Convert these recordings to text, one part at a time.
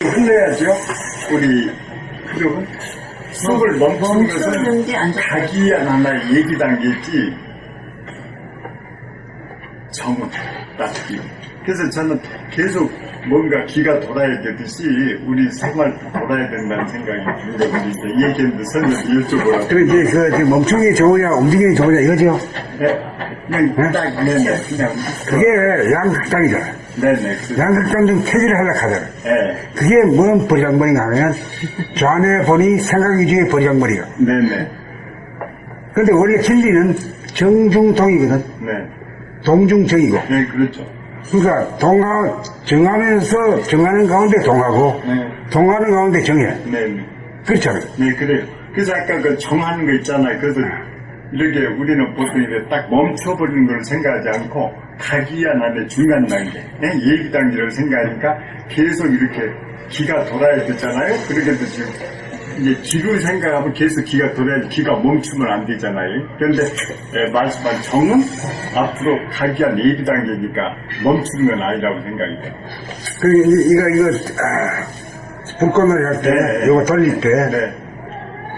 흘러야죠. 우리 그룹은 수업을 멈추는 것은 각이한 하나의 얘기 단계지 정은 딱히. 그래서 저는 계속 뭔가 기가 돌아야 되듯이 우리 생활도 돌아야 된다는 생각이 들거든요. 얘기했는데 선생님 여쭤보라고. 그래, 이제 멈추는 게 좋으냐, 움직이는 게 좋으냐, 이거죠? 네. 그냥 딱, 네네. 그냥. 그게 양극단이잖아. 네네. 양극단 중 체질을 하락하잖아. 네. 그게 뭔 버리장머리인가 하면, 좌뇌 본이 생각 위주의 버리장머리가. 네네. 근데 원래 진리는 정중동이거든. 네. 동중정이고. 네, 그렇죠. 그러니까 정하면서 정하는 가운데 동하고, 네. 동하는 가운데 정해. 네네. 그렇잖아요. 네, 그래요. 그래서 아까 그 정하는 거 있잖아요. 그래서 이렇게 우리는 보통 이렇게 딱 멈춰버리는 걸 생각하지 않고 각이한 안에 중간 단계, 예비 단계를 생각하니까 계속 이렇게 기가 돌아야 되잖아요. 그렇게도 지금 이제 기를 생각하면 계속 기가 돌아야지 기가 멈추면 안 되잖아요. 그런데 말씀한 정은 앞으로 각이한 예비 단계니까 멈추는 건 아니라고 생각이 돼요. 불꽃놀이 할 때, 네. 이거 돌릴 때, 네,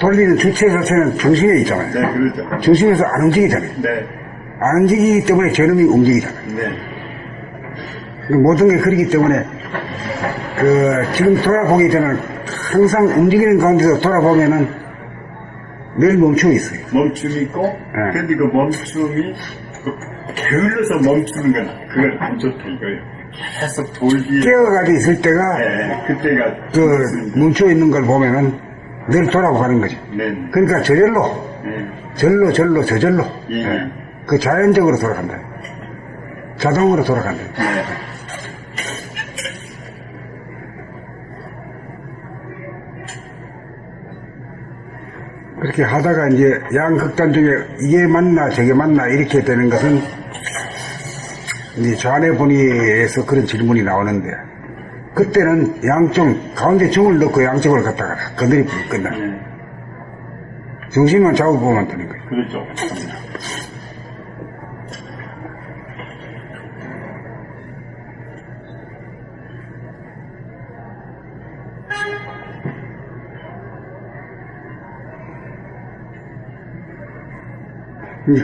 돌리는 주체 자체는 중심에 있잖아요. 네, 그렇죠. 중심에서 안 움직이잖아요. 네, 안 움직이기 때문에 저놈이 움직이잖아요. 네, 모든 게 그렇기 때문에, 지금 돌아보기 전에 항상 움직이는 가운데서 돌아보면은 늘 멈추고 있어요. 멈춤이 있고, 네. 근데 그 멈춤이 게을러서 멈추는 건 그건 안 좋다 이거예요. 계속 돌기. 깨어가지고 있을 때가, 네, 그때가. 멈춰 있는 걸 보면은 늘 돌아가는 거죠. 네. 그러니까 저절로, 네. 저절로, 예. 그 자연적으로 돌아간다. 자동으로 돌아간다. 네. 그렇게 하다가 이제 양극단 중에 이게 맞나 저게 맞나 이렇게 되는 것은 이제 좌뇌 본의에서 그런 질문이 나오는데 그때는 양쪽 가운데 중을 넣고 양쪽을 갖다가 건드리 부면 끝나. 네. 중심만 잡아보면 되는 거예요. 그렇죠.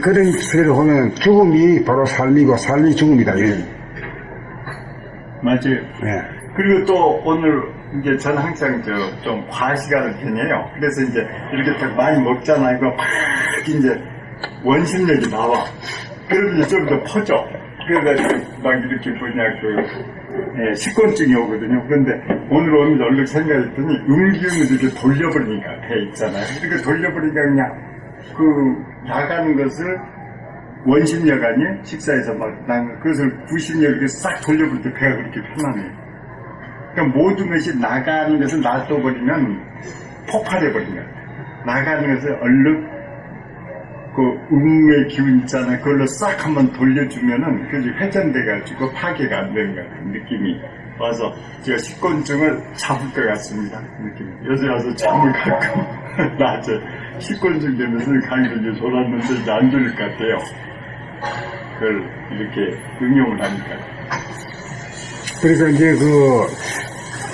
그런 식으로 보면 죽음이 바로 삶이고 삶이 죽음이다. 맞아요. 네. 그리고 또 오늘 이제 저는 항상 좀 과시간을 보내요. 그래서 이제 이렇게 딱 많이 먹잖아요. 이거 막 이제 원심력이 나와. 그러면 이제 좀 더 퍼져. 그래가지고 막 이렇게 식곤증이 오거든요. 그런데 오늘 오면서 얼른 생각했더니 음기운을 이렇게 돌려버리니까 배 있잖아요. 이렇게 돌려버리니까 그냥 나가는 것을 원심력 아니에요? 식사에서 막 그것을 구심력 이렇게 싹 돌려버릴 때 배가 그렇게 편하네요. 그러니까 모든 것이 나가는 것을 놔둬버리면 폭발해버린 거예요. 나가는 것을 얼른 음의 기운 있잖아요. 그걸로 싹 한번 돌려주면은 그게 회전돼가지고 파괴가 안 되는 것 같은 느낌이 와서 제가 식곤증을 잡을 것 같습니다. 느낌. 요새 와서 잠을 가끔 낮에 식곤증 되면서 강의를 이제 졸았는데 이제 안 졸릴 것 같아요. 그걸 이렇게 응용을 하니까. 그러니까 이제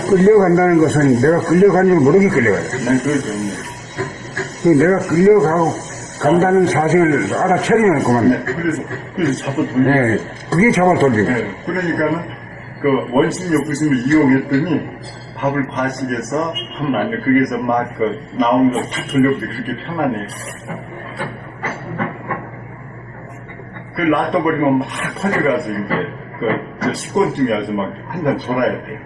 끌려간다는 것은 내가 끌려간 줄 모르게 끌려가요. 네, 그렇죠. 내가 끌려간다는 사실을 알아차리는구만. 네, 그래서 잡아 돌리고. 네, 그게 잡아 돌리고. 네, 그러니까는 원심력 구심을 이용했더니 밥을 과식해서 하면 안 돼. 거기에서 막 나온 거 다 돌려보지 그렇게 편하네. 그걸 놔둬버리면 막 퍼져가서 이제 식곤증이 와서 막 한 잔 졸아야 돼.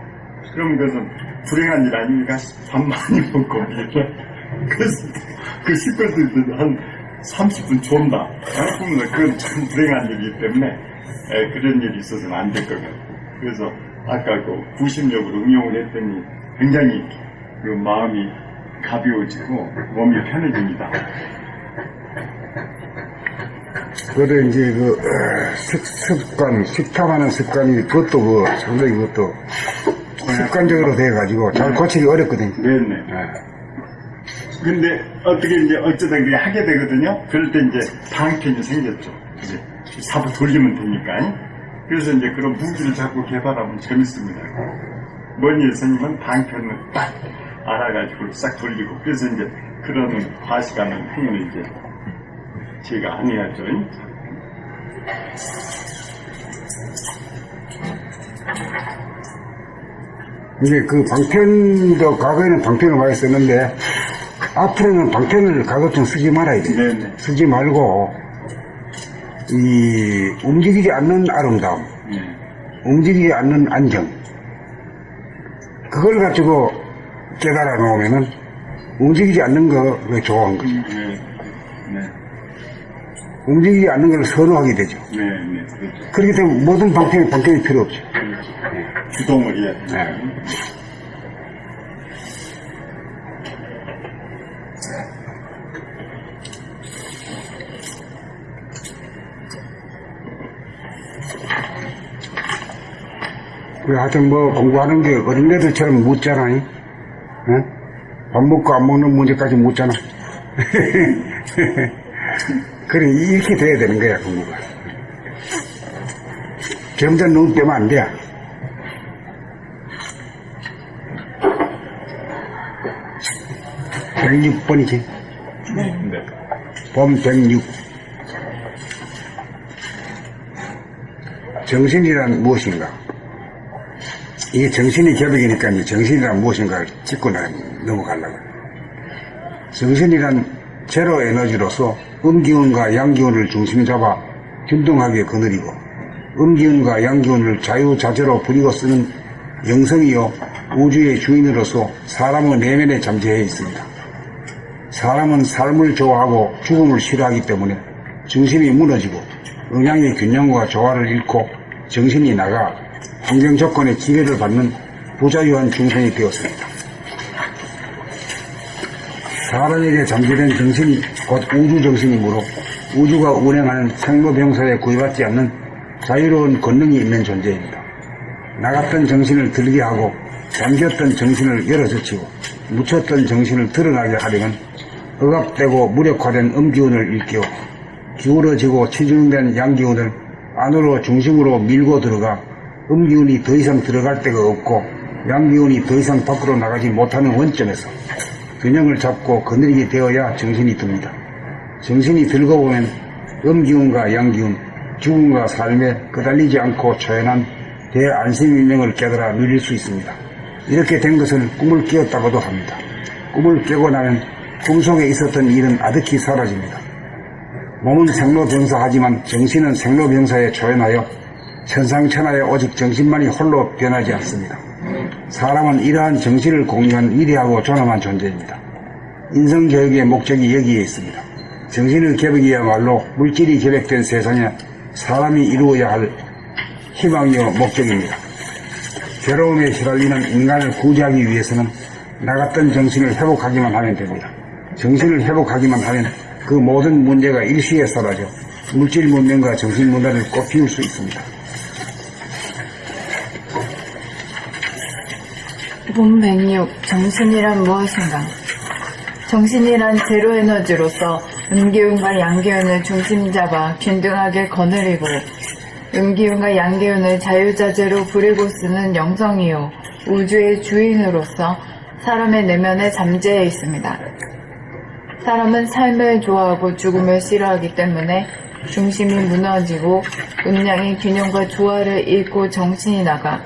그럼 그것은 불행한 일 아닙니까? 밥 많이 먹고 그래서 그 식곤증 한 30분 존다. 그러면 그건 참 불행한 일이기 때문에 그런 일이 있어서는 안 될 것 같아요. 그래서 아까 구심력을 응용을 했더니 굉장히 마음이 가벼워지고 몸이 편해집니다. 그래 이제 습관, 식탐하는 습관이 그것도 상당히 그것도 습관적으로 돼가지고 잘 고치기 어렵거든요. 네네. 근데 어떻게 이제 어쩌다 그게 하게 되거든요. 그럴 때 이제 방편이 생겼죠. 이제 사부 돌리면 되니까. 그래서 이제 그런 무기를 자꾸 개발하면 재밌습니다. 머니 스님은 방편을 딱 알아가지고 싹 돌리고, 그래서 이제 그런 과시가는 행위를 이제 제가 안 해야죠. 이게 그 방편도 과거에는 방편을 많이 썼는데 앞으로는 방편을 가급적 쓰지 말아야 돼. 네네. 쓰지 말고 이 움직이지 않는 아름다움, 네. 움직이지 않는 안정, 그걸 가지고 깨달아 놓으면은 움직이지 않는 거 좋아한 거죠. 네. 네. 움직이지 않는 걸 선호하게 되죠. 네. 네. 그렇죠. 그렇기 때문에 모든 방편이 필요 없죠. 그렇죠. 주동을 해야 돼요. 네. 하여튼 뭐 공부하는 게 어린애들처럼 묻잖아. 응? 밥 먹고 안 먹는 문제까지 묻잖아. 그래, 이렇게 돼야 되는 거야, 공부가. 점점 너무 빼면 안 돼. 네. 106번이지. 네. 범 106. 정신이란 무엇인가? 이게 정신이 개벽이니까 이제 정신이란 무엇인가를 짚고 넘어가려고. 정신이란 제로 에너지로서 음기운과 양기운을 중심 잡아 균등하게 거느리고 음기운과 양기운을 자유자재로 부리고 쓰는 영성이요 우주의 주인으로서 사람의 내면에 잠재해 있습니다. 사람은 삶을 좋아하고 죽음을 싫어하기 때문에 정신이 무너지고 음양의 균형과 조화를 잃고 정신이 나가 환경 조건의 지배를 받는 부자유한 중생이 되었습니다. 사람에게 잠재된 정신이 곧 우주정신이므로 우주가 운행하는 생로병사에 구애받지 않는 자유로운 권능이 있는 존재입니다. 나갔던 정신을 들게 하고 잠겼던 정신을 열어젖히고 묻혔던 정신을 드러나게 하려면 억압되고 무력화된 음기운을 일깨워 기울어지고 치중된 양기운을 안으로 중심으로 밀고 들어가 음기운이 더 이상 들어갈 데가 없고 양기운이 더 이상 밖으로 나가지 못하는 원점에서 균형을 잡고 거느리게 되어야 정신이 듭니다. 정신이 들고 보면 음기운과 양기운, 죽음과 삶에 끄달리지 않고 초연한 대안심일명을 깨달아 누릴 수 있습니다. 이렇게 된 것을 꿈을 깨었다고도 합니다. 꿈을 깨고 나면 꿈속에 있었던 일은 아득히 사라집니다. 몸은 생로병사하지만 정신은 생로병사에 초연하여 천상천하에 오직 정신만이 홀로 변하지 않습니다. 사람은 이러한 정신을 공유한 위대하고 존엄한 존재입니다. 인성교육의 목적이 여기에 있습니다. 정신의 개벽이야말로 물질이 개벽된 세상에 사람이 이루어야 할 희망이요 목적입니다. 괴로움에 시달리는 인간을 구제하기 위해서는 나갔던 정신을 회복하기만 하면 됩니다. 정신을 회복하기만 하면 그 모든 문제가 일시에 사라져 물질 문명과 정신 문화를 꽃피울 수 있습니다. 본 106. 정신이란 무엇인가? 정신이란 제로 에너지로서 음기운과 양기운을 중심 잡아 균등하게 거느리고 음기운과 양기운을 자유자재로 부리고 쓰는 영성이요 우주의 주인으로서 사람의 내면에 잠재해 있습니다. 사람은 삶을 좋아하고 죽음을 싫어하기 때문에 중심이 무너지고 음양의 균형과 조화를 잃고 정신이 나가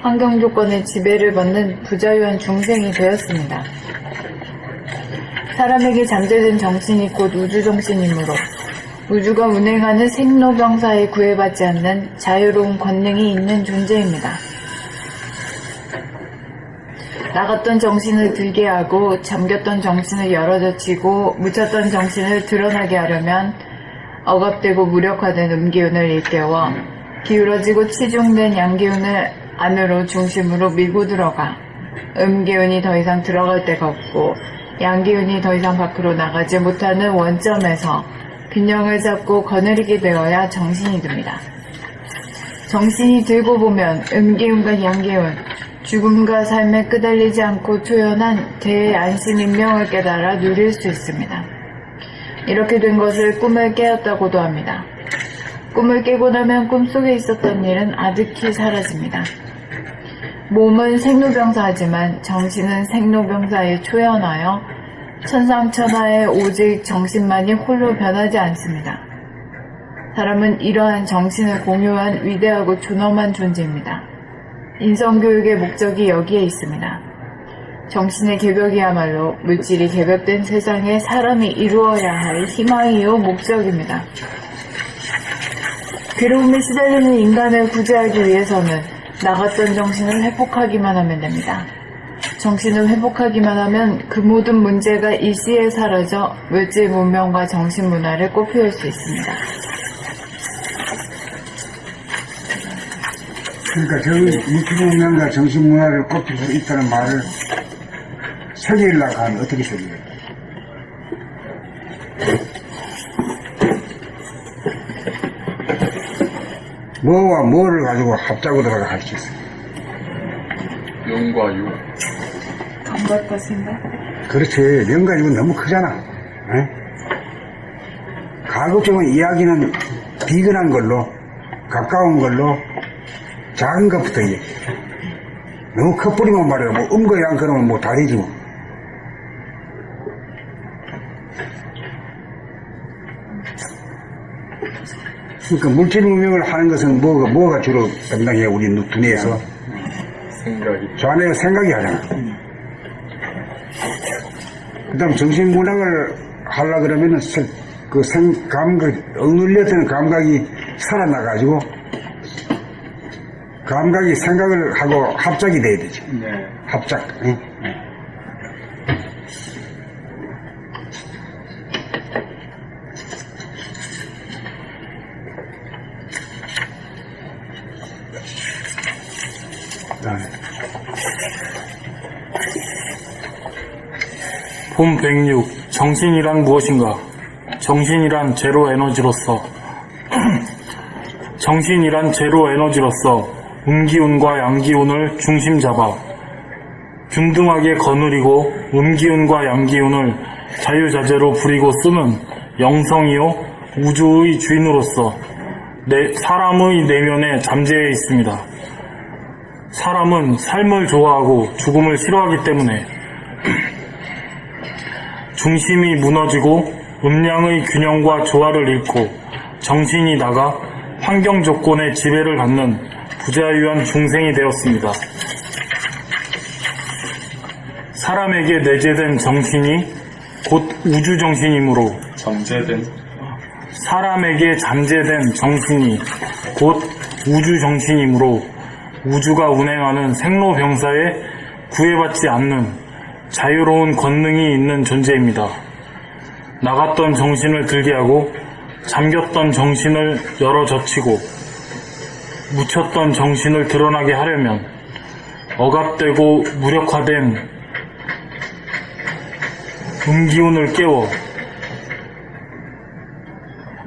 환경 조건의 지배를 받는 부자유한 중생이 되었습니다. 사람에게 잠재된 정신이 곧 우주정신이므로 우주가 운행하는 생로병사에 구애받지 않는 자유로운 권능이 있는 존재입니다. 나갔던 정신을 들게 하고 잠겼던 정신을 열어젖히고 묻혔던 정신을 드러나게 하려면 억압되고 무력화된 음기운을 일깨워 기울어지고 치중된 양기운을 안으로 중심으로 밀고 들어가 음기운이 더 이상 들어갈 데가 없고 양기운이 더 이상 밖으로 나가지 못하는 원점에서 균형을 잡고 거느리게 되어야 정신이 듭니다. 정신이 들고 보면 음기운과 양기운, 죽음과 삶에 끄달리지 않고 투연한 대안심인명을 깨달아 누릴 수 있습니다. 이렇게 된 것을 꿈을 깨었다고도 합니다. 꿈을 깨고 나면 꿈속에 있었던 일은 아득히 사라집니다. 몸은 생로병사하지만 정신은 생로병사에 초연하여 천상천하에 오직 정신만이 홀로 변하지 않습니다. 사람은 이러한 정신을 공유한 위대하고 존엄한 존재입니다. 인성교육의 목적이 여기에 있습니다. 정신의 개벽이야말로 물질이 개벽된 세상에 사람이 이루어야 할 희망이요 목적입니다. 괴로움에 시달리는 인간을 구제하기 위해서는 나갔던 정신을 회복하기만 하면 됩니다. 정신을 회복하기만 하면 그 모든 문제가 일시에 사라져 물질 문명과 정신 문화를 꽃피울 수 있습니다. 그러니까 물질문명과 정신문화를 꽃필 수 있다는 말을 새기려고 하면 어떻게 새겨요? 뭐와 뭐를 가지고 합작으로 할 수 있어요? 용과 유. 감각과 생각? 그렇지. 명과 유는 너무 크잖아. 에? 가급적이면 이야기는 비근한 걸로, 가까운 걸로, 작은 것부터 얘기해. 너무 커버리면 말이야. 뭐 음거 양 그러면 뭐 다 되지 뭐. 그러니까 물질 문명을 하는 것은 뭐가 주로 담당해 우리 두뇌에서? 생각이. 저 안에 생각이 하잖아. 그 다음 정신문학을 하려고 그러면은 억눌렸던 감각이 살아나가지고 감각이 생각을 하고 합작이 돼야 되지. 네. 합작. 응? 본 106. 정신이란 무엇인가? 정신이란 제로 에너지로서 정신이란 제로 에너지로서 음기운과 양기운을 중심 잡아 균등하게 거느리고 음기운과 양기운을 자유자재로 부리고 쓰는 영성이요 우주의 주인으로서 사람의 내면에 잠재해 있습니다. 사람은 삶을 좋아하고 죽음을 싫어하기 때문에 중심이 무너지고 음양의 균형과 조화를 잃고 정신이 나가 환경 조건의 지배를 받는 부자유한 중생이 되었습니다. 사람에게 내재된 정신이 곧 우주정신이므로 잠재된. 사람에게 잠재된 정신이 곧 우주정신이므로 우주가 운행하는 생로병사에 구애받지 않는 자유로운 권능이 있는 존재입니다. 나갔던 정신을 들게 하고 잠겼던 정신을 열어젖히고 묻혔던 정신을 드러나게 하려면 억압되고 무력화된 음기운을 깨워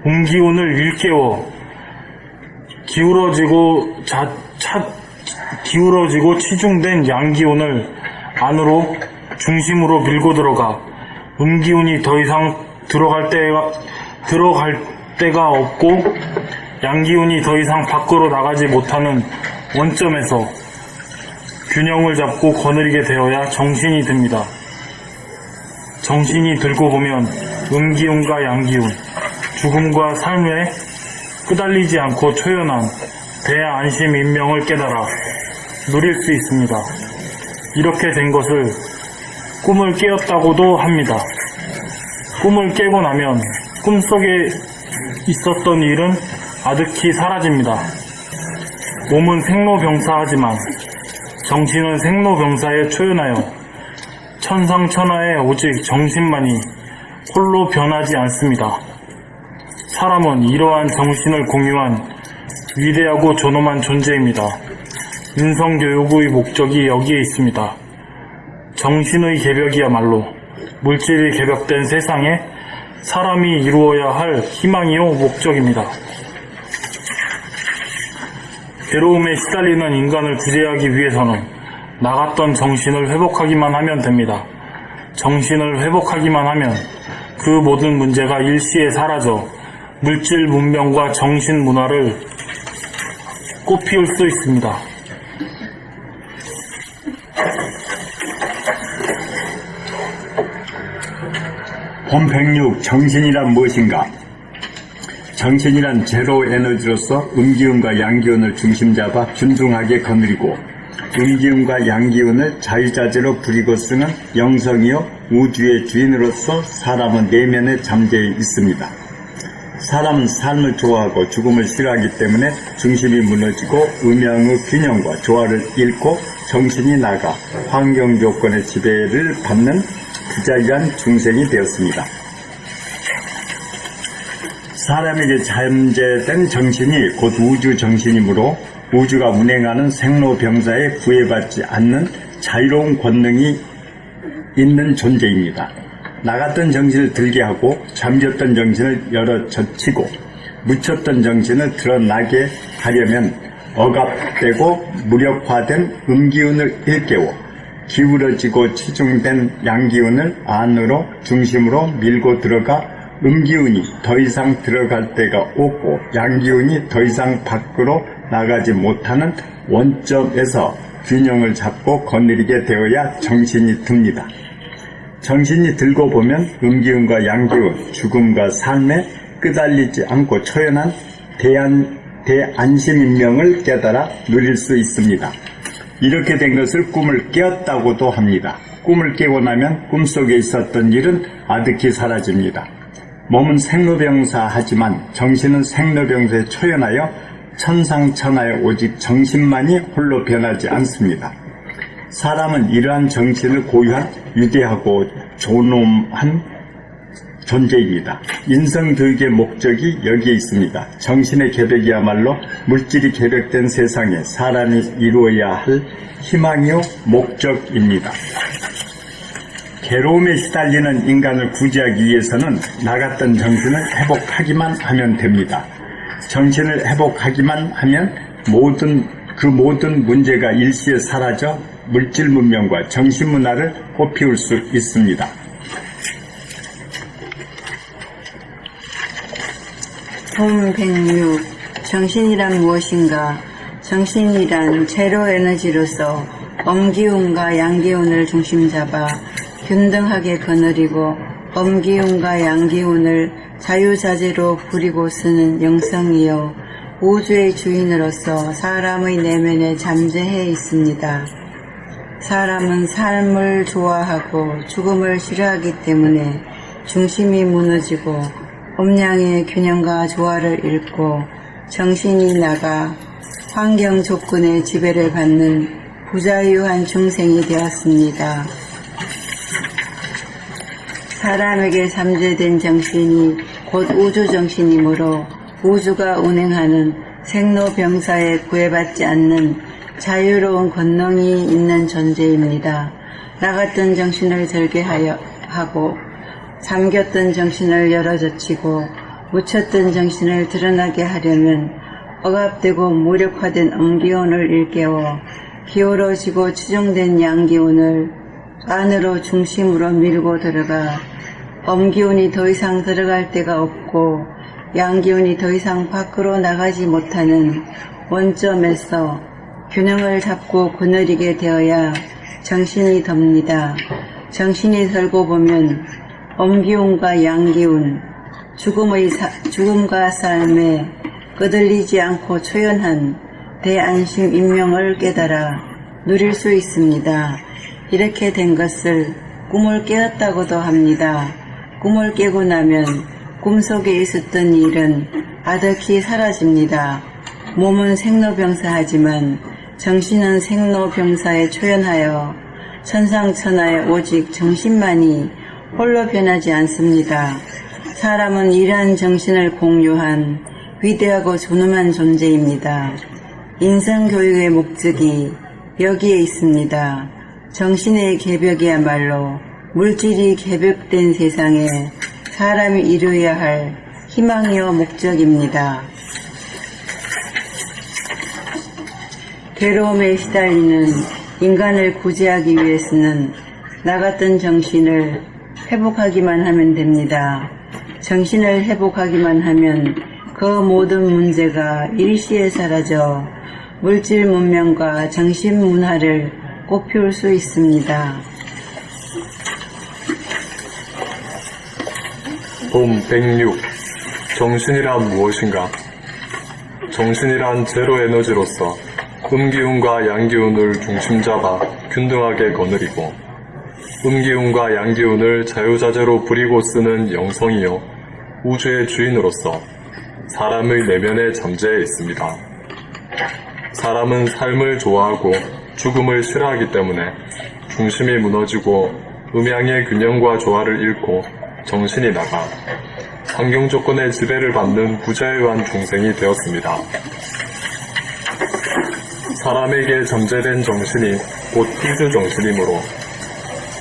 음기운을 일깨워 기울어지고 치중된 양기운을 안으로 중심으로 밀고 들어가 음기운이 더 이상 들어갈 데가 없고 양기운이 더 이상 밖으로 나가지 못하는 원점에서 균형을 잡고 거느리게 되어야 정신이 듭니다. 정신이 들고 보면 음기운과 양기운, 죽음과 삶에 끄달리지 않고 초연한 대안심 인명을 깨달아 누릴 수 있습니다. 이렇게 된 것을 꿈을 깨었다고도 합니다. 꿈을 깨고 나면 꿈속에 있었던 일은 아득히 사라집니다. 몸은 생로병사하지만 정신은 생로병사에 초연하여 천상천하에 오직 정신만이 홀로 변하지 않습니다. 사람은 이러한 정신을 공유한 위대하고 존엄한 존재입니다. 인성교육의 목적이 여기에 있습니다. 정신의 개벽이야말로 물질이 개벽된 세상에 사람이 이루어야 할 희망이요 목적입니다. 괴로움에 시달리는 인간을 구제하기 위해서는 나갔던 정신을 회복하기만 하면 됩니다. 정신을 회복하기만 하면 그 모든 문제가 일시에 사라져 물질 문명과 정신 문화를 꽃피울 수 있습니다. 본 106 정신이란 무엇인가? 정신이란 제로 에너지로서 음기운과 양기운을 중심 잡아 균등하게 거느리고 음기운과 양기운을 자유자재로 부리고 쓰는 영성이요 우주의 주인으로서 사람은 내면에 잠재해 있습니다. 사람은 삶을 좋아하고 죽음을 싫어하기 때문에 중심이 무너지고 음양의 균형과 조화를 잃고 정신이 나가 환경 조건의 지배를 받는 부자유한 중생이 되었습니다. 사람에게 잠재된 정신이 곧 우주 정신이므로 우주가 운행하는 생로병사에 구애받지 않는 자유로운 권능이 있는 존재입니다. 나갔던 정신을 들게 하고 잠겼던 정신을 열어 젖히고 묻혔던 정신을 드러나게 하려면 억압되고 무력화된 음기운을 일깨워 기울어지고 치중된 양기운을 안으로 중심으로 밀고 들어가 음기운이 더 이상 들어갈 데가 없고 양기운이 더 이상 밖으로 나가지 못하는 원점에서 균형을 잡고 거느리게 되어야 정신이 듭니다. 정신이 들고 보면 음기운과 양기운, 죽음과 삶에 끄달리지 않고 초연한 대안심인명을 깨달아 누릴 수 있습니다. 이렇게 된 것을 꿈을 깨었다고도 합니다. 꿈을 깨고 나면 꿈속에 있었던 일은 아득히 사라집니다. 몸은 생로병사하지만 정신은 생로병사에 초연하여 천상천하에 오직 정신만이 홀로 변하지 않습니다. 사람은 이러한 정신을 고유한 위대하고 존엄한 존재입니다. 인성교육의 목적이 여기에 있습니다. 정신의 계백이야말로 물질이 계백된 세상에 사람이 이루어야 할 희망이요 목적입니다. 괴로움에 시달리는 인간을 구제하기 위해서는 나갔던 정신을 회복하기만 하면 됩니다. 정신을 회복하기만 하면 그 모든 문제가 일시에 사라져 물질 문명과 정신 문화를 꽃피울 수 있습니다. 본 106 정신이란 무엇인가? 정신이란 제로 에너지로서 엄기운과 양기운을 중심 잡아 균등하게 거느리고 엄기운과 양기운을 자유자재로 부리고 쓰는 영성이요 우주의 주인으로서 사람의 내면에 잠재해 있습니다. 사람은 삶을 좋아하고 죽음을 싫어하기 때문에 중심이 무너지고 음양의 균형과 조화를 잃고 정신이 나가 환경 조건의 지배를 받는 부자유한 중생이 되었습니다. 사람에게 잠재된 정신이 곧 우주정신이므로 우주가 운행하는 생로병사에 구애받지 않는 자유로운 권능이 있는 존재입니다. 나갔던 정신을 들게 하고 잠겼던 정신을 열어젖히고 묻혔던 정신을 드러나게 하려면 억압되고 무력화된 음기운을 일깨워 기울어지고 추정된 양기운을 안으로 중심으로 밀고 들어가 음기운이 더 이상 들어갈 데가 없고 양기운이 더 이상 밖으로 나가지 못하는 원점에서 균형을 잡고 거느리게 되어야 정신이 덥니다. 정신이 들고 보면 음기운과 양기운, 죽음과 삶에 끄들리지 않고 초연한 대안심 인명을 깨달아 누릴 수 있습니다. 이렇게 된 것을 꿈을 깨었다고도 합니다. 꿈을 깨고 나면 꿈속에 있었던 일은 아득히 사라집니다. 몸은 생로병사하지만 정신은 생로병사에 초연하여 천상천하에 오직 정신만이 홀로 변하지 않습니다. 사람은 이러한 정신을 공유한 위대하고 존엄한 존재입니다. 인성교육의 목적이 여기에 있습니다. 정신의 계벽이야말로 물질이 계벽된 세상에 사람이 이루어야 할 희망이요 목적입니다. 괴로움에 시달리는 인간을 구제하기 위해서는 나갔던 정신을 회복하기만 하면 됩니다. 정신을 회복하기만 하면 그 모든 문제가 일시에 사라져 물질 문명과 정신 문화를 꽃피울 수 있습니다. 봄 106. 정신이란 무엇인가? 정신이란 제로 에너지로서 음기운과 양기운을 중심 잡아 균등하게 거느리고 음기운과 양기운을 자유자재로 부리고 쓰는 영성이요 우주의 주인으로서 사람의 내면에 잠재해 있습니다. 사람은 삶을 좋아하고 죽음을 싫어하기 때문에 중심이 무너지고 음양의 균형과 조화를 잃고 정신이 나가 환경 조건의 지배를 받는 부자유한 중생이 되었습니다. 사람에게 잠재된 정신이 곧 우주 정신이므로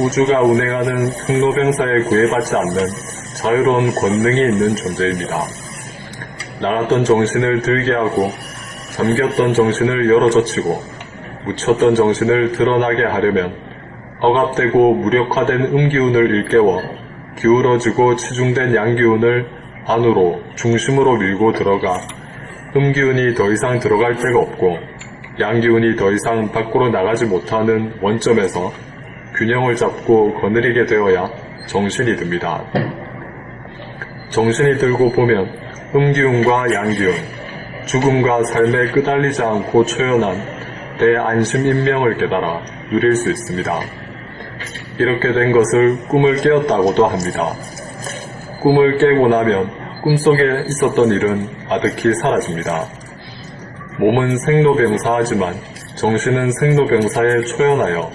우주가 운행하는 생로병사에 구애받지 않는 자유로운 권능이 있는 존재입니다. 나갔던 정신을 들게 하고 잠겼던 정신을 열어젖히고 묻혔던 정신을 드러나게 하려면 억압되고 무력화된 음기운을 일깨워 기울어지고 치중된 양기운을 안으로 중심으로 밀고 들어가 음기운이 더 이상 들어갈 데가 없고 양기운이 더 이상 밖으로 나가지 못하는 원점에서 균형을 잡고 거느리게 되어야 정신이 듭니다. 정신이 들고 보면 음기운과 양기운, 죽음과 삶에 끄달리지 않고 초연한 대안심인명을 깨달아 누릴 수 있습니다. 이렇게 된 것을 꿈을 깨었다고도 합니다. 꿈을 깨고 나면 꿈속에 있었던 일은 아득히 사라집니다. 몸은 생로병사하지만 정신은 생로병사에 초연하여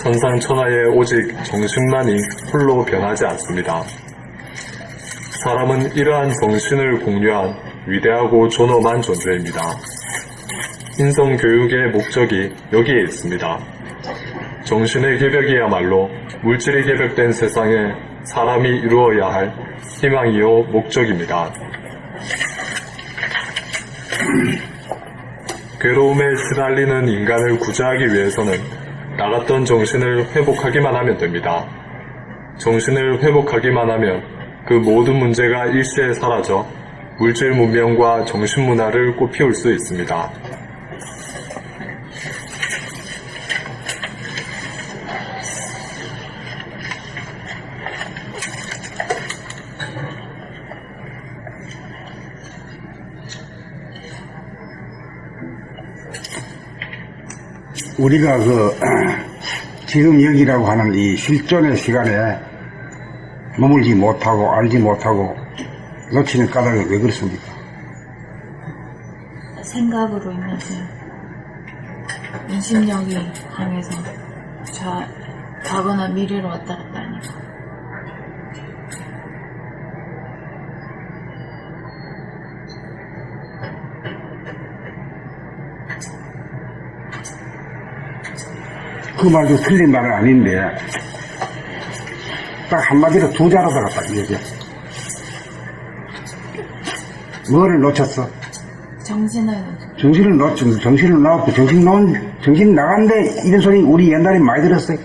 천상천하에 오직 정신만이 홀로 변하지 않습니다. 사람은 이러한 정신을 공유한 위대하고 존엄한 존재입니다. 인성교육의 목적이 여기에 있습니다. 정신의 개벽이야말로 물질이 개벽된 세상에 사람이 이루어야 할 희망이요 목적입니다. 괴로움에 시달리는 인간을 구제하기 위해서는 나갔던 정신을 회복하기만 하면 됩니다. 정신을 회복하기만 하면 그 모든 문제가 일시에 사라져 물질 문명과 정신 문화를 꽃피울 수 있습니다. 우리가 지금 여기라고 하는 이 실존의 시간에 머물지 못하고 알지 못하고 놓치는 까닭이 왜 그렇습니까? 생각으로 인해서 인식력이 강해서 과거나 미래로 왔다 갔다 하니까. 그 말도 틀린 말은 아닌데 딱 한마디로 두 자로다가 딱 얘기해. 뭐를 놓쳤어? 정신을 놓쳤어. 정신을 놓고 정신 나간데 이런 소리 우리 옛날에 많이 들었어요.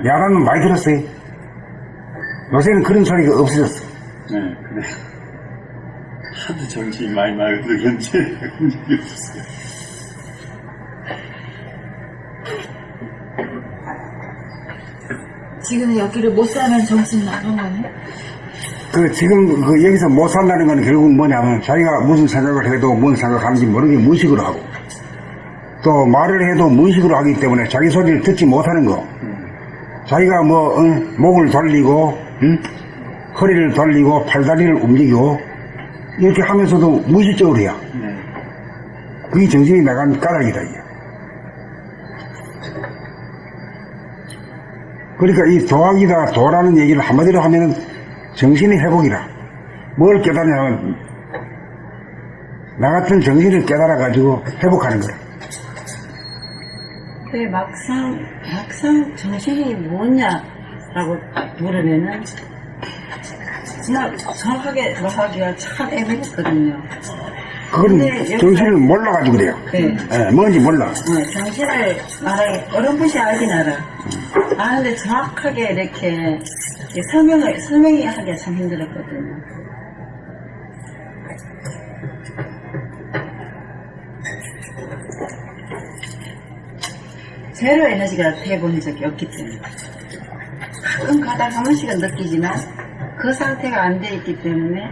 야라는 많이 들었어요. 요새는 그런 소리가 없어졌어. 네, 그래. 하도 정신이 많이 나가서 그런지 흔적이 없었어요. 지금 여기를 못 사면 정신 나간 거네? 지금 여기서 못 산다는 건 결국은 뭐냐면 자기가 무슨 생각을 해도 뭔 생각하는지 모르게 무의식으로 하고 또 말을 해도 무의식으로 하기 때문에 자기 소리를 듣지 못하는 거. 자기가 목을 돌리고 허리를 돌리고 팔다리를 움직이고 이렇게 하면서도 무의식적으로 해요. 그게 정신이 나간 까닭이다. 이게. 그러니까 이 도학이다 도라는 얘기를 한마디로 하면은 정신의 회복이라. 뭘 깨달으냐면 나 같은 정신을 깨달아가지고 회복하는 거야. 그래 막상 정신이 뭐냐라고 물으면은 그냥 정확하게 하기가 참 애매했거든요. 그건 정신을 몰라가지고 그래요. 네. 뭔지 몰라. 정신을 말하기 어렴풋이 알긴 알아. 아는데 정확하게 이렇게 설명이 하기가 참 힘들었거든요. 제로 에너지가 돼본 적이 없기 때문에 가끔 가다 한 번씩은 느끼지만 그 상태가 안 돼 있기 때문에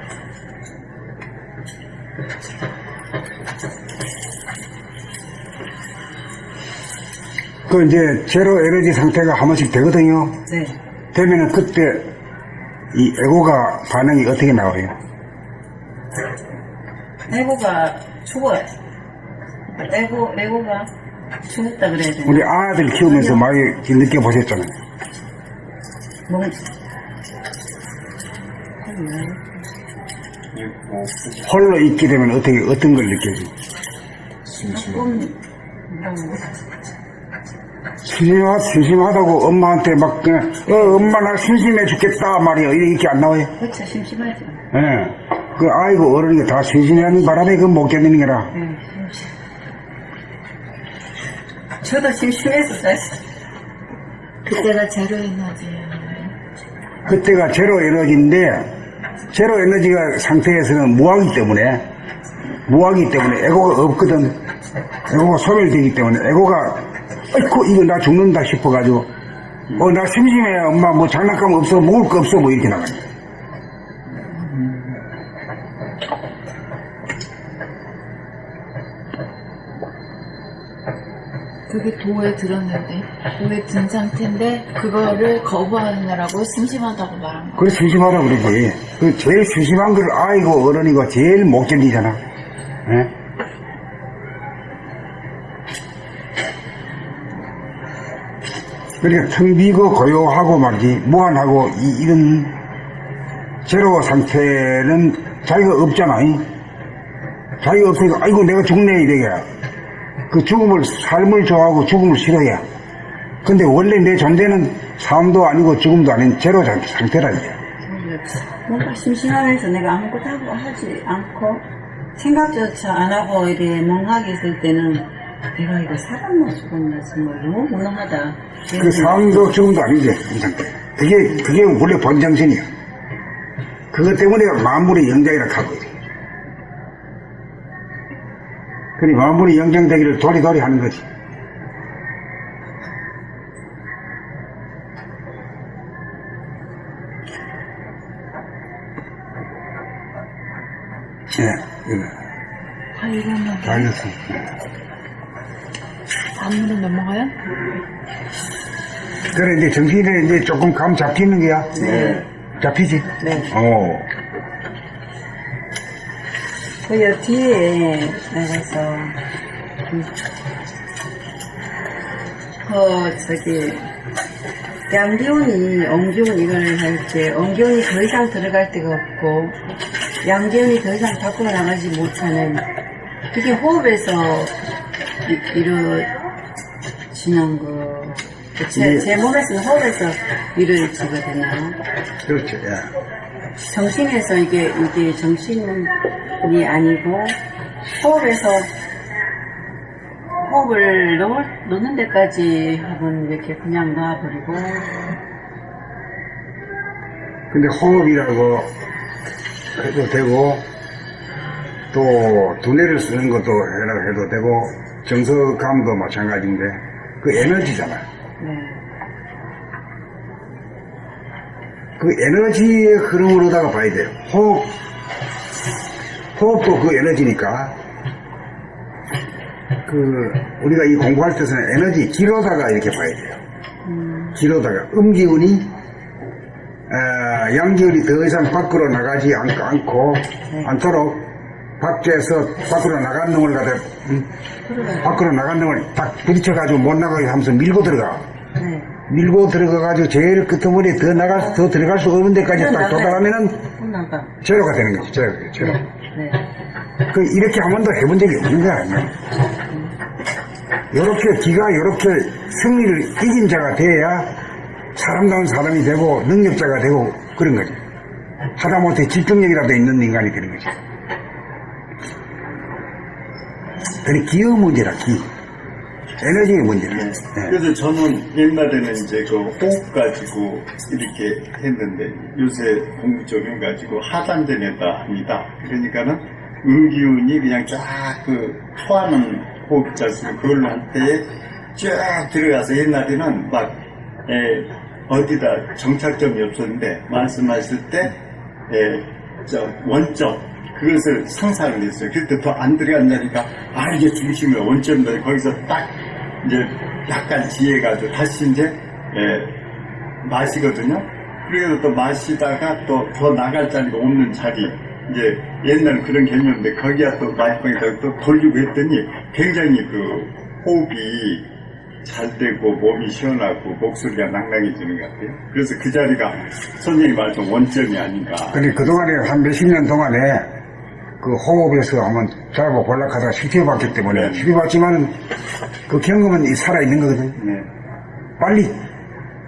그 이제 제로 에너지 상태가 한 번씩 되거든요. 네. 되면은 그때 이 에고가 반응이 어떻게 나와요? 에고가 죽어요. 에고가 죽었다 그래야 되나? 우리 아들 키우면서 많이 느껴보셨잖아요. 뭐, 홀로 있게 되면 어떤 걸 느껴요? 조금 심심하다고 엄마한테 막 그냥 엄마 나 심심해 죽겠다 말이에요. 이렇게 안 나와요? 그렇죠. 심심하죠. 예. 그 아이고 어른이 다 심심해하는 바람에 그 못 견디는 거라. 네, 심심. 저도 심심해서 잤어요. 그때가 제로 에너지예요. 그때가 제로 에너지인데 제로 에너지가 상태에서는 무하기 때문에 에고가 없거든. 에고가 소멸되기 때문에 에고가 아이고 이거 나 죽는다 싶어가지고 나 심심해 엄마 뭐 장난감 없어 먹을 거 없어 뭐 이렇게 나가요. 그게 도에 들었는데, 도에 든 상태인데, 그거를 거부하느라고 심심하다고 말한 거야. 그래 심심하다 그러지. 그 제일 심심한 걸 아이고 어른이고 제일 못 견디잖아. 예? 그러니까 텅 비고 고요하고 말이지 무한하고 이런 제로 상태는 자기가 없잖아. 자기가 없으니까 아이고 내가 죽네 이래야. 그 삶을 좋아하고 죽음을 싫어해. 근데 원래 내 존재는 삶도 아니고 죽음도 아닌 제로 상태라 이제. 뭔가 심심하면서 내가 아무것도 하지 않고 생각조차 안 하고 이렇게 멍하게 있을 때는 내가 이거 살았나 죽었나 정말 너무 무능하다. 그 삶도 죽음도 아니지 이 상태. 그게 원래 본정신이야. 그것 때문에 만물의 영장이라 하고 있어. 그니 만물이 영장되기를 도리도리 하는 거지. 예, 이거. 이거는 다 익었어. 안으로 넘어가요? 그래, 이제 정신에 이제 조금 감 잡히는 거야? 네. 잡히지? 네. 그 뒤에 나가서 양기운이 엄기운 이걸 할 때 엄기운이 더 이상 들어갈 데가 없고 양기운이 더 이상 밖으로 나가지 못하는 그게 호흡에서 이루어지는 거. 제 몸에서는 호흡에서 이루어지거든요. 그렇죠, 예. 정신에서 이게 정신이 아니고 호흡에서 호흡을 넣는 데까지 한번 이렇게 그냥 놔버리고 근데 호흡이라고 해도 되고 또 두뇌를 쓰는 것도 해도 되고 정서감도 마찬가지인데 그 에너지잖아. 네. 그 에너지의 흐름으로다가 봐야 돼요. 호흡도 그 에너지니까 우리가 이 공부할 때는 에너지 기로다가 이렇게 봐야 돼요. 기로다가 음기운이 양기운이 더 이상 밖으로 나가지 않도록 밖에서 밖으로 나간 놈을 밖으로 나간 놈을 딱 부딪혀가지고 못 나가게 하면서 밀고 들어가. 네. 밀고 들어가가지고 제일 끝머리에 더 들어갈 수 없는 데까지 딱 도달하면은 제로가 되는 거지. 제로. 네. 이렇게 한 번도 해본 적이 없는 거야. 이렇게 승리를 이긴 자가 돼야 사람다운 사람이 되고 능력자가 되고 그런 거지. 하다못해 집중력이라도 있는 인간이 되는 거지. 그게 기의 문제라, 에너지의 문제라. 네. 네. 그래서 저는 옛날에는 이제 그 호흡 가지고 이렇게 했는데 요새 공부 적용가지고 하단전에다 합니다. 그러니까는 음기운이 그냥 쫙 토하는 호흡 자식 그걸로 할 때 쫙 들어가서 옛날에는 막 어디다 정착점이 없었는데 말씀하실 때 원점 그것을 상상을 했어요. 그때 더 안 들어간 자리가 이게 중심이야 원점이다. 거기서 딱 이제 약간 지혜가지고 다시 이제 마시거든요. 그래서 또 마시다가 또 더 나갈 자리가 없는 자리. 이제 옛날 그런 개념인데 거기가 또 마지막에 또 돌리고 했더니 굉장히 그 호흡이 잘 되고 몸이 시원하고 목소리가 낭낭해지는 것 같아요. 그래서 그 자리가 선생님 말씀 원점이 아닌가. 근데 그동안에 한 몇십 년 동안에 그 호흡에서 한번 자고 볼락하다가 실패해봤기 때문에 실패해봤지만은 그 경험은 살아있는 거거든. 네. 빨리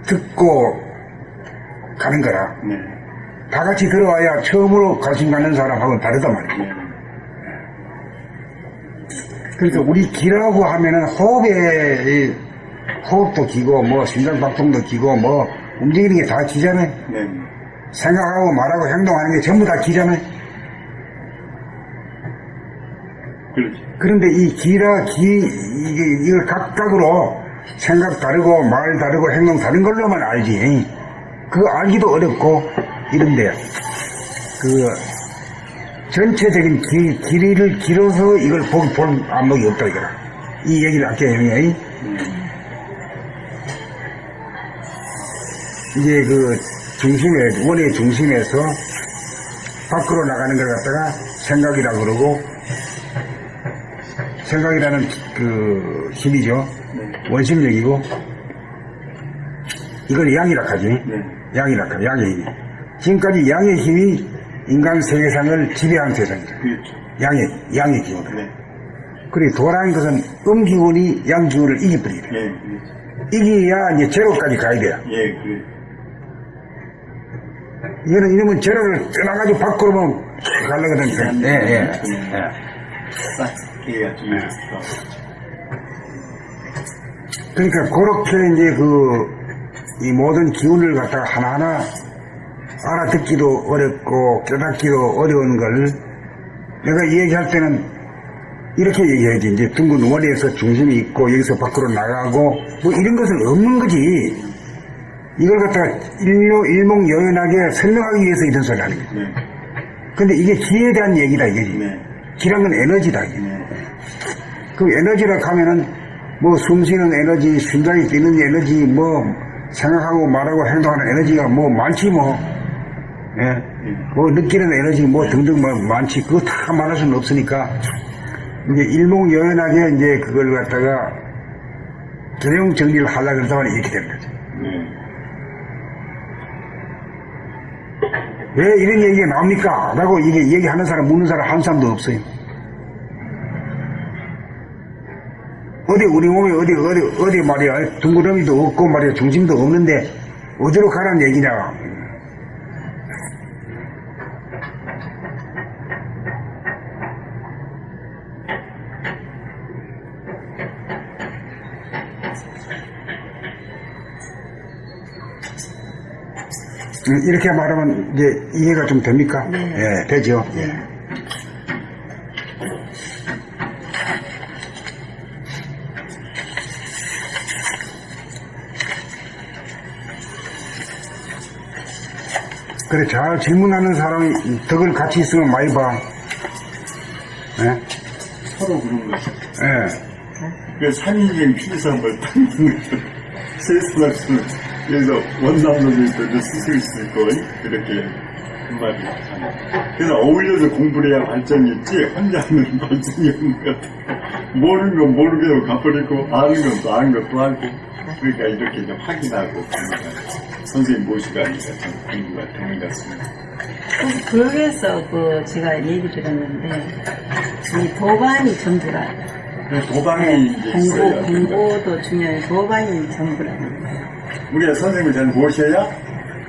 듣고 가는 거라. 네. 다 같이 들어와야 처음으로 관심 갖는 사람하고는 다르단 말이야. 네. 그러니까 우리 기라고 하면은 호흡에 호흡도 기고 뭐 심장박동도 기고 뭐 움직이는 게 다 기잖아요. 네. 생각하고 말하고 행동하는 게 전부 다 기잖아요. 그렇죠. 그런데 이 이걸 각각으로 생각 다르고 말 다르고 행동 다른 걸로만 알지. 그거 알기도 어렵고 이런데 그 전체적인 길이를 길어서 이걸 볼 안목이 없다 이거라. 이 얘기를 아까 했냐. 이제 그 중심에 원의 중심에서 밖으로 나가는 걸 갖다가 생각이라 그러고 생각이라는 그 힘이죠. 원심력이고 이걸 양이라 하지. 양이라 하 양의 힘. 지금까지 양의 힘이 인간 세계상을 지배한 세상이죠. 그렇죠. 양의 기운. 네. 그리고 도라는 것은 음기운이 양기운을 이기버리게 돼. 예, 그렇죠. 이기야 이제 제로까지 가야 돼요. 예, 그렇죠. 이러면 제로를 떠나가지고 밖으로만 가려거든. 예. 딱 해야지. 그러니까 그렇게 이제 이 모든 기운을 갖다가 하나하나 알아듣기도 어렵고 깨닫기도 어려운 걸 내가 얘기할 때는 이렇게 얘기해야지. 이제 둥근 원에서 중심이 있고 여기서 밖으로 나가고 뭐 이런 것은 없는 거지. 이걸 갖다가 일목요연하게 설명하기 위해서 이런 소리를 하는 거지. 네. 근데 이게 기에 대한 얘기다 이거지. 네. 기란 건 에너지다 이게. 네. 그 에너지라 하면은 뭐 숨쉬는 에너지, 심장이 뛰는 에너지, 뭐 생각하고 말하고 행동하는 에너지가 뭐 많지 뭐. 예. 뭐 느끼는 에너지 뭐 등등 뭐 많지. 그거 다 말할 수는 없으니까 이제 일목요연하게 이제 그걸 갖다가 개념 정리를 하려고 그러다가 이렇게 되는 거죠. 왜 이런 얘기가 나옵니까? 라고 이게 얘기하는 사람, 묻는 사람 한 사람도 없어요. 우리 몸에 어디 말이야, 둥그러미도 없고 말이야, 중심도 없는데, 어디로 가라는 얘기냐. 이렇게 말하면 이제 이해가 좀 됩니까? 네. 예, 되죠? 네. 예. 그래, 잘 질문하는 사람이 덕을 같이 있으면 많이 봐. 예? 서로 그런 거죠. 예. 그 산인행 필사물 닦는 거죠. 세수학수 그래서 원남동에서 스승이 있을 걸 이렇게 그 말이 있잖아요. 그래서 어울려서 공부를 해야 발전이 있지 혼자 하면 발전이 없는 것 같아요. 모르는 건 모르게 가버리고 아는 건 또 아는 것도 알고 그러니까 이렇게 이제 확인하고 선생님 모시고 하니까 참 공부가 되는 것 같습니다. 그래서 제가 얘기 들었는데 이 도반이 전부라. 도방이 이제 있어요. 공부도 중요해. 도반이 전부라는 거예요. 우리가 선생님을 잘 모셔야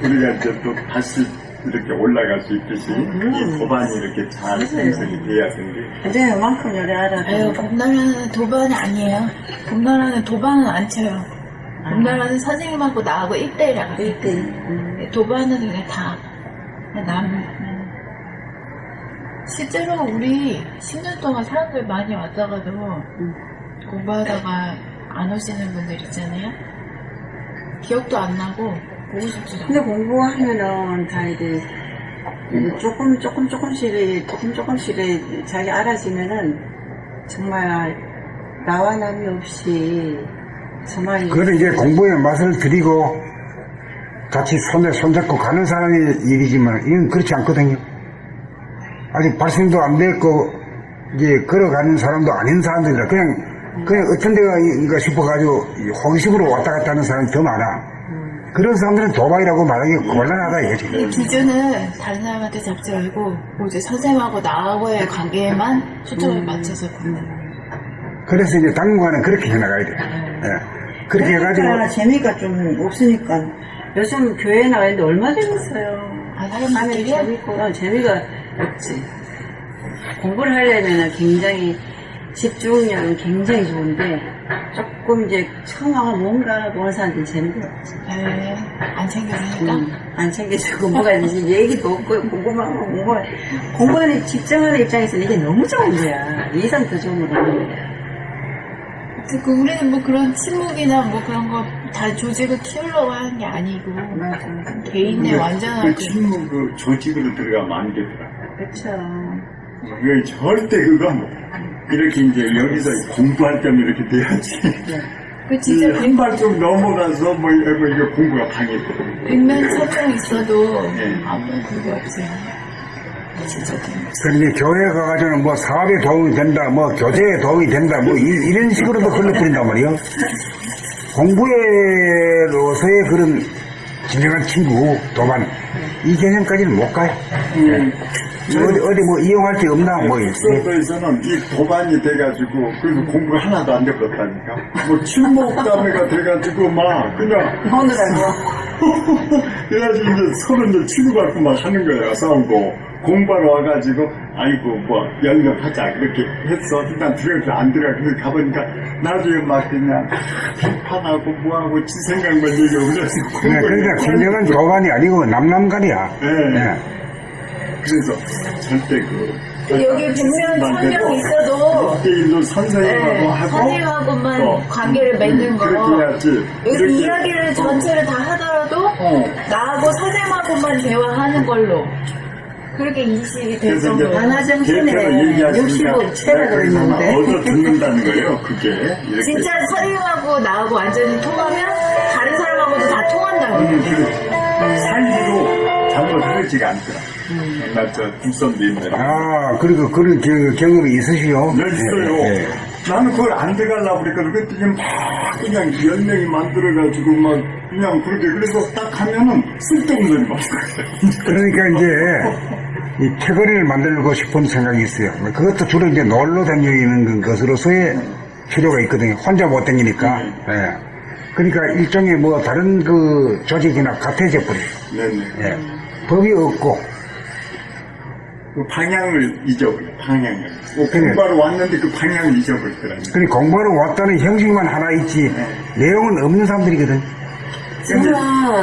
우리가 이제 또 다시 이렇게 올라갈 수 있듯이 이 도반이 이렇게 잘 생성이 돼야 되는데 이제 이만큼 요리 아유, 알아도 봄나라는 도반이 아니에요. 봄나라는 도반은 안 쳐요. 봄나라는 선생님하고 나하고 1대1이라 그래요. 1대1. 도반은 그냥 다, 실제로 우리 10년 동안 사람들 많이 왔다가도 공부하다가 안 오시는 분들 있잖아요. 기억도 안 나고 보고 싶지도 근데 공부하면은 다 이제 조금씩이 자기 알아지면은 정말 나와 남이 없이 정말 그거는 이제 공부의 맛을 들이고 같이 손에 손잡고 가는 사람의 일이지만 이건 그렇지 않거든요. 아직 발생도 안 됐고 이제 걸어가는 사람도 아닌 사람들이라 그냥 어떤 데가 인가 싶어가지고 호기심으로 왔다 갔다 하는 사람이 더 많아. 그런 사람들은 도박이라고 말하기 곤란하다 이거지. 이 기준은 다른 사람한테 잡지 말고 오직 선생님하고 나하고의 관계에만 초점을 맞춰서 보는 거예요. 그래서 이제 당분간은 그렇게 해나가야 돼. 예. 그렇게 해가지고 그러니까 재미가 좀 없으니까 요즘 교회 나가는데 얼마 재밌어요. 아, 하면 사람들끼리요? 재밌고 재미가 없지. 공부를 하려면 굉장히 집중력은 굉장히 좋은데 조금 이제 처음 하면 뭔가 보는 사람들이 재미가 없지. 네, 안 챙겨주니까? 안 챙겨주고 뭐가 이제 얘기도 없고 공부만 하고 공부하는 집중하는 입장에서는 이게 너무 좋은 거야. 이상 더 좋은 거 없는 거야. 그 우리는 뭐 그런 침묵이나 뭐 그런 거 다 조직을 키우려고 하는 게 아니고 맞아. 개인의 완전한 그 친구 그 조직으로 들어가면 안 되더라. 그렇죠. 그게 절대 그건 이렇게 이제 여기서 공부할 때면 이렇게 돼야지. 그 진짜 한 발 좀 넘어가서 뭐 이거 공부가 방해돼. 100명 3명 있어도 네. 아무런 그게 없어요. 진짜 그런데 교회 가가지고는 뭐 사업에 도움이 된다, 뭐 교제에 도움이 된다, 뭐 이런 식으로도 흘러버린단 말이에요. 공부에로서의 그런 진정한 친구, 도반, 이 개념까지는 못 가요. 어디 뭐 이용할 데 없나, 뭐. 수업에서는 이 도반이 돼가지고 그래서 공부가 하나도 안 되었다니까. 뭐 친목담회가 돼가지고 막 그냥 오늘 알고. 그래가지고 이제 서로 이제 치고 갖고 막 하는 거야. 싸우고 공부하러 와가지고 아이고 뭐 연락하자 그렇게 했어. 일단 들어가 안 들어가. 그래서 가보니까 나중에 막 그냥 비판하고 뭐하고 지 생각만 얘기하고 그래서 그러니까 진정한 도반이 아니고 남남간이야. 네. 예. 그래서 절대 여기 100명 1000명 있어도 1대1로 선생님하고 하고 선생님하고만 관계를 맺는 거. 그렇게 해야지. 여기 이렇게 이야기를 전체를 다 하더라도 나하고 선생님하고만 대화하는 걸로 그렇게 인식이 될 그래서 이제 정도로 반화정신에 대표가 얘기하시니까 65채라 그랬는데. 얻어 듣는다는 거예요. 그게 이렇게. 진짜 선생님하고 나하고 완전히 통하면 다른 사람하고도 다 통한다고. 사이로 잘못 흐르지가 않더라. 옛날 저 뒷선도 있는데. 아, 그리고 그런 경험이 있으시요? 네, 있어요. 예, 예. 나는 그걸 안 들어가려고 그랬거든. 그랬더니 막 그냥 10명이 만들어가지고 막 그냥 그렇게 그래서 딱 하면은 쓸데없는 소리 막 그러니까 이제 이 태거리를 만들고 싶은 생각이 있어요. 그것도 주로 이제 놀러 다니는 것으로서의 필요가 있거든요. 혼자 못 다니니까. 예. 그러니까 일종의 뭐 다른 그 조직이나 같아져 버려요. 네네. 예. 법이 없고. 그 방향을 잊어버려. 방향을. 뭐 공부하러 왔는데 그 방향을 잊어버리더라고요. 그리고 공부하러 왔다는 형식만 하나 있지 내용은 없는 사람들이거든.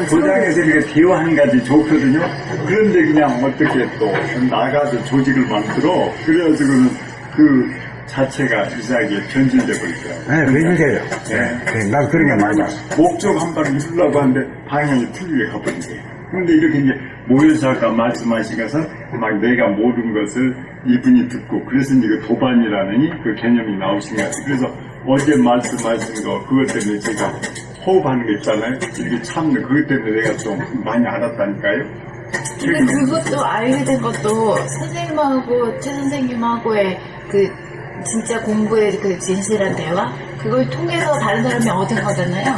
도장에서 이렇게 대화한 가지 좋거든요. 그런데 그냥 어떻게 또 나가서 조직을 만들어 그래가지고는 그 자체가 이상하게 변질돼 버리더라고요. 네, 그러니까요. 네. 나도 그런 게 많이 봤어. 목적 한 발을 누르려고 하는데 방향이 틀리게 가버리세요. 그런데 이렇게 이제 모여서 아까 말씀하시면서 막 내가 모든 것을 이분이 듣고 그래서 이제 그 도반이라는 그 개념이 나오신 것 같아요. 그래서 어제 말씀하신 거 그것 때문에 제가 호흡하는 거 있잖아요. 이렇게 참는 그것 때문에 내가 좀 많이 알았다니까요. 근데 그것도 알게 된 것도 선생님하고 최 선생님하고의 그 진짜 공부의 그 진실한 대화 그걸 통해서 다른 사람이 얻은 거잖아요.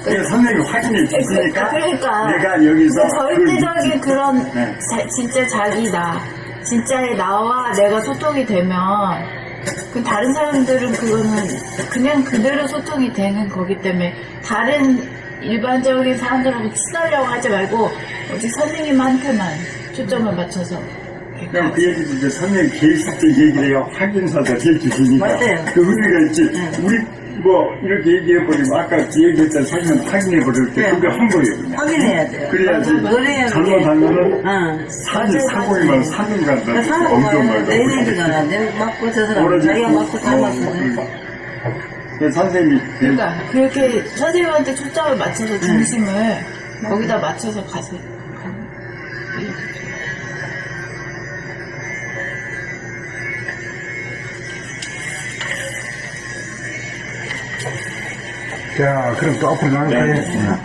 그러니까 선생님이 확인해 주시니까 그러니까 내가 여기서 절대적인 그런 네. 진짜 자기 나 진짜의 나와 내가 소통이 되면 그 다른 사람들은 그거는 그냥 그대로 소통이 되는 거기 때문에 다른 일반적인 사람들하고 친하려고 하지 말고 오직 선생님한테만 초점을 맞춰서 그냥 그 얘기도 이제 선생님 계실 때 얘기를 해요. 확인사서 해주시니까 맞아요. 그 의미가 있지. 우리 뭐 이렇게 얘기해버리면 아까 그 얘기했던 선생님 확인해버릴 때 그거 한 거예요. 그냥. 확인해야 돼요. 그래야지 그래야 잘못하면은 사지 사고이만 사는 간다. 사고가 내 얘기잖아. 내 맞고 저 사람 자기가 맞고 다 맞거든. 선생님이 그러니까 그렇게 선생님한테 초점을 맞춰서 중심을 거기다 맞춰서 가세요. 자, 그럼 또 앞으로 나갈까요?